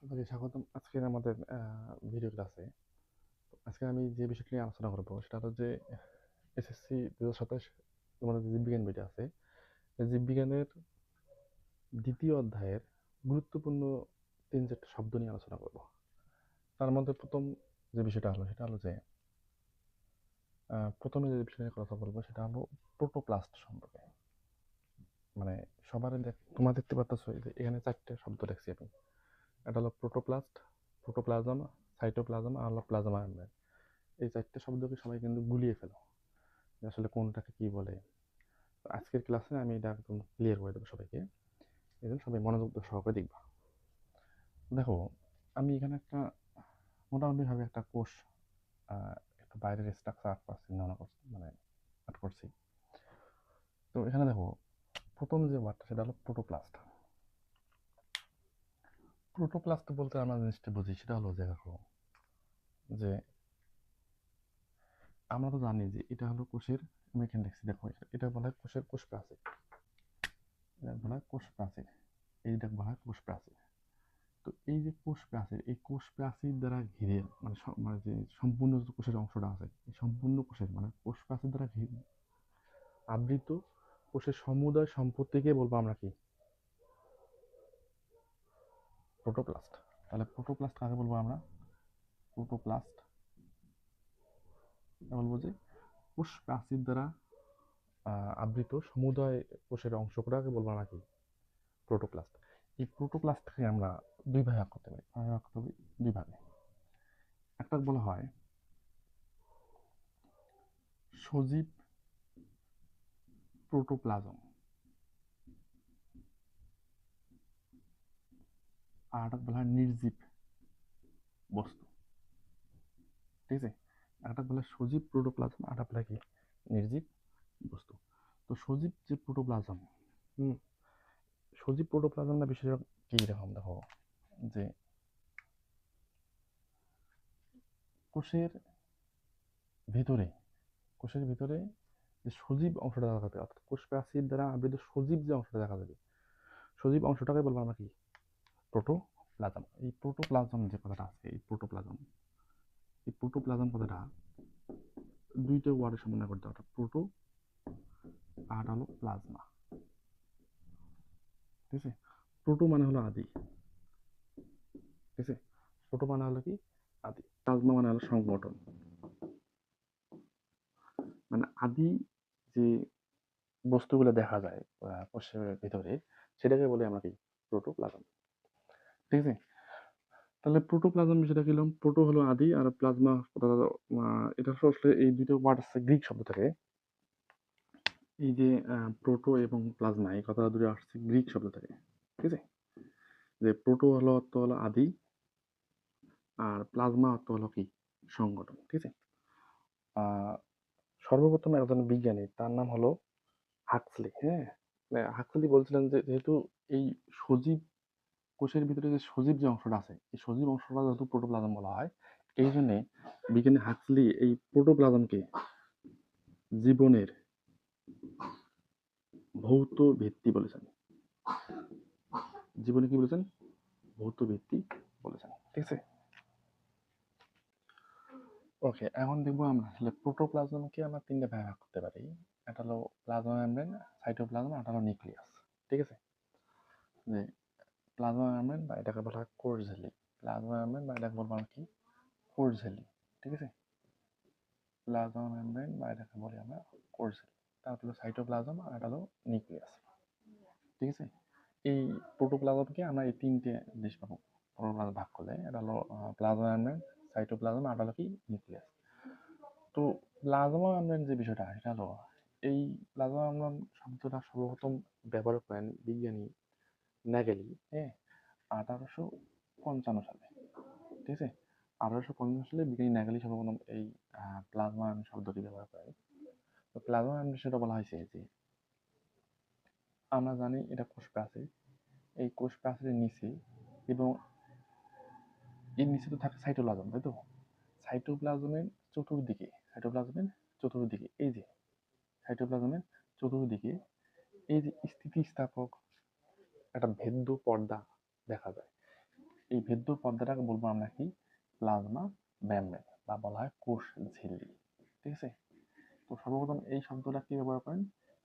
আপনাকে স্বাগতম আজকের আমাদের ভিডিও ক্লাসে। আজকে আমি যে বিষয়টি নিয়ে আলোচনা করব সেটা হলো যে এসএসসি 2027 তোমাদের যে জীববিজ্ঞান বইটা আছে, এই জীববিজ্ঞানের দ্বিতীয় অধ্যায়ের গুরুত্বপূর্ণ 3-4টা শব্দ নিয়ে আলোচনা করব। তার মধ্যে প্রথম যে বিষয়টা হলো সেটা হলো যে প্রথমে যে বিষয় নিয়ে কথা বলবো সেটা হলো প্রোটোপ্লাস্ট সম্পর্কে। মানে তোমরা দেখতে পাচ্ছ যে এখানে 4টে শব্দ দেখছি আমি। এটা হলো প্রোটোপ্লাস্ট, প্রোটোপ্লাজম, সাইটোপ্লাজম আর হলো প্লাজমা মেমব্রেন। এই 4টে শব্দকে সবাই কিন্তু গুলিয়ে ফেলো যে আসলে কোনটাকে কি বলে। তো আজকের ক্লাসে আমি এটা একদম ক্লিয়ার করে দেবো সবাইকে, এই জন্য সবাই মনোযোগ সহকারে দেখবা। দেখো, আমি এখানে একটা মোটামুটিভাবে একটা কোষ একটু বাইরের স্ট্রাকচার আর্ট করছি, মানে আর্ট করছি। তো এখানে দেখো, প্রথম যে ওয়ার্ডটা সেটা হলো প্রোটোপ্লাস্ট। প্রোটোপ্লাস্ট বলতে আমরা জিনিসটা বুঝি সেটা হলো যে দেখো, যে আমরা তো জানি যে এটা হলো কোষের, আমি এখানে দেখছি দেখো, এটা বলা হয় কোষের কোষ প্রাচীর, এটা বলা হয় কোষ প্রাচীর, এইটা বলা হয় কোষ প্রাচীর। তো এই যে কোষ প্রাচীর, এই কোষ প্রাচীর দ্বারা ঘিরে মানে যে সম্পূর্ণ যে কোষের অংশটা আছে, এই সম্পূর্ণ কোষের মানে কোষ প্রাচীর দ্বারা আবৃত কোষের সমুদয় সম্পত্তিকে বলবো আমরা কি? প্রোটোপ্লাস্ট। তাহলে প্রোটোপ্লাস্ট কাকে বলবো আমরা? প্রোটোপ্লাস্ট বলবো যে কোষ প্রাচীর দ্বারা আবৃত সমুদয় কোষের অংশগুলোকে বলবো আমরা কি? প্রোটোপ্লাস্ট। এই প্রোটোপ্লাস্টকে আমরা দুই ভাগে ভাগ করতে পারি। ভাগ করতে পারি দুই ভাগে। একটা বলা হয় সজীব প্রোটোপ্লাজম, আর একটা বলা হয় নির্জীব বস্তু। ঠিক আছে, একটা বলা হয় সজীব প্রোটোপ্লাজম, আর একটা বলা কি? নির্জীব বস্তু। তো সজীব যে প্রোটোপ্লাজম, হুম, সজীব প্রোটোপ্লাজমটা বিষয়টা কি রকম দেখো, যে কোষের ভিতরে, কোষের ভিতরে যে সজীব অংশটা দেখা যাবে, অর্থাৎ কোষ প্রাচীর দ্বারা আবৃত সজীব যে অংশটা দেখা যাবে, সজীব অংশটাকে বলবো আমরা কি? প্রোটোপ্লাজম। এই প্রোটোপ্লাজম যে কথাটা আছে, এই প্রোটোপ্লাজম, এই প্রোটোপ্লাজম কথাটা দুইটা ওয়ার্ডের সমন্বয় করতে হবে, প্রোটো আর হলো প্লাজমা। ঠিক আছে, প্রোটো মানে হলো আদি, ঠিক আছে, প্রোটো মানে হলো কি? আদি। প্লাজমা মানে হলো সংগঠন, মানে আদি যে বস্তুগুলো দেখা যায় কোষের ভিতরে, সেটাকে বলে আমরা কি? প্রোটোপ্লাজম। ঠিক আছে, তাহলে প্রোটোপ্লাজম বিষয়টা কি? প্রোটো হলো আদি, আর প্লাজমা এটা আসলে এই দুটো ওয়ার্ড আছে গ্রিক শব্দ থেকে। এই যে প্রোটো এবং প্লাজমা, এই কথা দুটো আসছে গ্রিক শব্দ থেকে। ঠিক আছে, যে প্রোটো হলো অর্থ হলো আদি, আর প্লাজমা অর্থ হলো কি? সংগঠন। ঠিক আছে, আহ, সর্বপ্রথম একজন বিজ্ঞানী, তার নাম হলো হাক্সলি। হ্যাঁ, হাক্সলি বলছিলেন যে যেহেতু এই সজীব কোষের ভিতরে যে সজীব যে অংশটা আছে, এই সজীব অংশটা যেহেতু প্রোটোপ্লাজম বলা হয়, এই জন্যে বিজ্ঞানী হাক্সলি এই প্রোটোপ্লাজমকে জীবনের ভৌত ভিত্তি বলেছেন। জীবনে কি বলেছেন? ভৌত ভিত্তি বলেছেন। ঠিক আছে, ওকে, এখন দেখবো আমরা আসলে প্রোটোপ্লাজমকে আমরা তিনটা ভাগে ভাগ করতে পারি। একটা হলো প্লাজমা মেমব্রেন, সাইটোপ্লাজম, আর একটা হলো নিউক্লিয়াস। ঠিক আছে, যে প্লাজমা মেমব্রেন বা এটাকে বলা হয় কোর ঝিল্লি, প্লাজমা মেমব্রেন বা এটাকে বলবো আমরা কি? কোর ঝিল্লি। ঠিক আছে, প্লাজমা মেমব্রেন বা এটাকে বলি আমরা কোর ঝিল্লি। তারপর হলো সাইটোপ্লাজম, আর এটা হলো নিউক্লিয়াস। ঠিক আছে, এই প্রোটোপ্লাজমকে আমরা এই তিনটে জিনিস পাবো প্রোটোপ্লাজম ভাগ করলে। এটা হলো প্লাজমা মেমব্রেন, সাইটোপ্লাজম, আর এটা হলো কি? নিউক্লিয়াস। তো প্লাজমা মেমব্রেন যে বিষয়টা, সেটা হলো এই প্লাজমা মেমব্রেন শব্দটা সর্বপ্রথম ব্যবহার করেন বিজ্ঞানী ন্যাগেলি, হ্যাঁ, 1855 সালে। ঠিক আছে, 1855 সালে বিজ্ঞানী ন্যাগেলি সর্বপ্রথম এই প্লাজমা শব্দটি ব্যবহার করেন। তো প্লাজমা মেমব্রেন সেটা বলা হয়েছে যে আমরা জানি এটা কোষ প্রাচীর, এই কোষ প্রাচীরের নিচে এবং এর নিচে তো থাকে সাইটোপ্লাজম, তাই তো? সাইটোপ্লাজমের চতুর্দিকে, সাইটোপ্লাজমের চতুর্দিকে এই যে সাইটোপ্লাজমের চতুর্দিকে এই যে স্থিতিস্থাপক একটা ভেদ্য পর্দা দেখা যায়। এই ভেদ্য পর্দাটাকে বলবো আমরা কি, প্লাজমা মেমব্রেন, বা বলা হয় কোষ ঝিল্লি। ঠিক আছে। তো সর্বপ্রথম এই শব্দটা কি ব্যবহার করেন,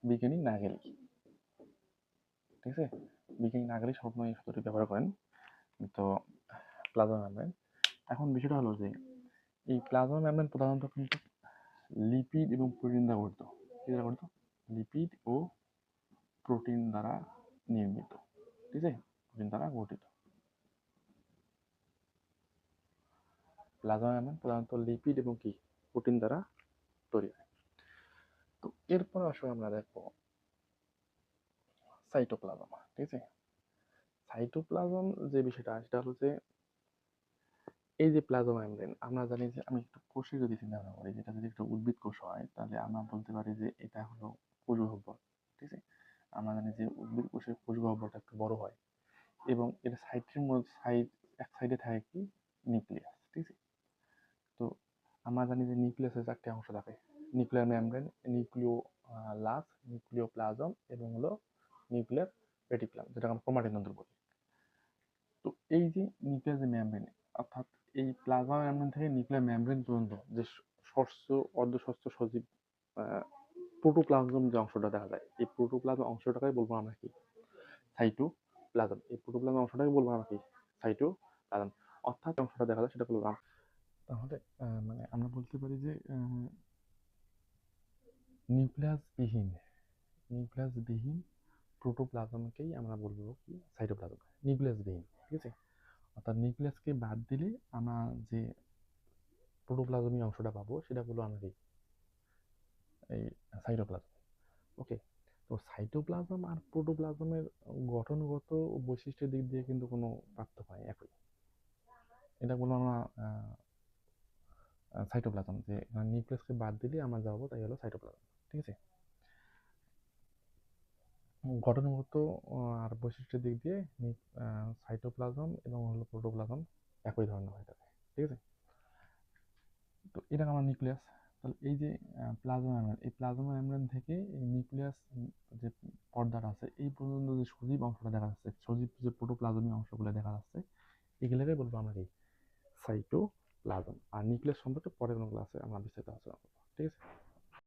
বিজ্ঞানী নাগেল। ঠিক আছে, বিজ্ঞানী নাগেলি সর্বপ্রথম এই শব্দটি ব্যবহার করেন। তো প্লাজমা মেমব্রেন, এখন বিষয়টা হলো যে এই প্লাজমা মেমব্রেন প্রধানত কিন্তু লিপিড এবং প্রোটিন দ্বারা গঠিত। কি দ্বারা গঠিত? লিপিড ও প্রোটিন দ্বারা নির্মিত। ঠিক আছে, প্রোটিন দ্বারা গঠিত। প্লাজমা মেমব্রেন প্রধানত লিপিড এবং কি প্রোটিন দ্বারা তৈরি হয়। তো এরপর আসলে আমরা দেখবো সাইটোপ্লাজম। ঠিক আছে, সাইটোপ্লাজম যে বিষয়টা, সেটা হলো যে এই যে প্লাজমা মেমব্রেন, আমরা জানি যে, আমি একটু কোষে যদি চিন্তা ভাবনা করি, যেটা যদি একটা উদ্ভিদ কোষ হয়, তাহলে আমরা বলতে পারি যে এটা হলো কোষ গহ্বর। ঠিক আছে, আমরা জানি যে উদ্ভিদ কোষের কোষ গহ্বরটা একটু বড় হয়, এবং এর সাইডের মধ্যে এক সাইডে থাকে কি নিউক্লিয়াস। ঠিক আছে, তো আমরা জানি যে নিউক্লিয়াসের চারটি অংশ থাকে, নিউক্লিয়ার মেমব্রেন, নিউক্লিও লাস, নিউক্লিও প্লাজম, এবং হলো নিউক্লিয়ার রেটিকুলাম, যেটা আমরা ক্রোমাটিন তন্ত্র বলি। তো এই যে নিউক্লিয়ার যে মেমব্রেন, অর্থাৎ এই প্লাজমা মেমব্রেন থেকে নিউক্লিয়ার মেমব্রেন পর্যন্ত যে শস্য, অর্ধশস্য, সজীব প্রোটোপ্লাজম যে অংশটা দেখা যায়, এই প্রোটোপ্লাজম অংশটাকে বলবো আমরা কি, সাইটোপ্লাজম। এই প্রোটোপ্লাজম অংশটাকে বলবো আমরা কি, সাইটোপ্লাজম। অর্থাৎ অংশটা দেখা যায় সেটা বলবো আমরা। তাহলে মানে আমরা বলতে পারি যে নিউক্লিয়াসবিহীন নিউক্লিয়াসবিহীন প্রোটোপ্লাজমকেই আমরা বলবো কি, সাইটোপ্লাজম। নিউক্লিয়াসবিহীন। ঠিক আছে, অর্থাৎ নিউক্লিয়াসকে বাদ দিলে আমরা যে প্রোটোপ্লাজমীয় অংশটা পাবো, সেটা বলবো আমরা কি, এই সাইটোপ্লাজম। ওকে। তো সাইটোপ্লাজম আর প্রোটোপ্লাজমের গঠনগত বৈশিষ্ট্যের দিক দিয়ে কিন্তু কোনো পার্থক্য হয় একই। এটা বলবো আমরা সাইটোপ্লাজম, যে নিউক্লিয়াসকে বাদ দিলে আমরা যাবো, তাই হলো সাইটোপ্লাজম। ঠিক আছে, গঠনগত আর বৈশিষ্ট্যের দিক দিয়ে সাইটোপ্লাজম এবং হলো প্রোটোপ্লাজম একই ধরনের হয়ে থাকে। ঠিক আছে, তো এটা আমার নিউক্লিয়াস। তাহলে এই যে প্লাজমা মেমব্রেন, এই প্লাজমা মেমব্রেন থেকে এই নিউক্লিয়াস যে পর্দাটা আছে, এই পর্যন্ত যে সজীব অংশটা দেখা যাচ্ছে, সজীব যে প্রোটোপ্লাজমীয় অংশগুলো দেখা যাচ্ছে, এগুলোকে বলবো আমরা কি, সাইটোপ্লাজম। আর নিউক্লিয়াস সম্পর্কে পরের কোনো ক্লাসে আমরা বিস্তারিত আলোচনা করবো। ঠিক আছে।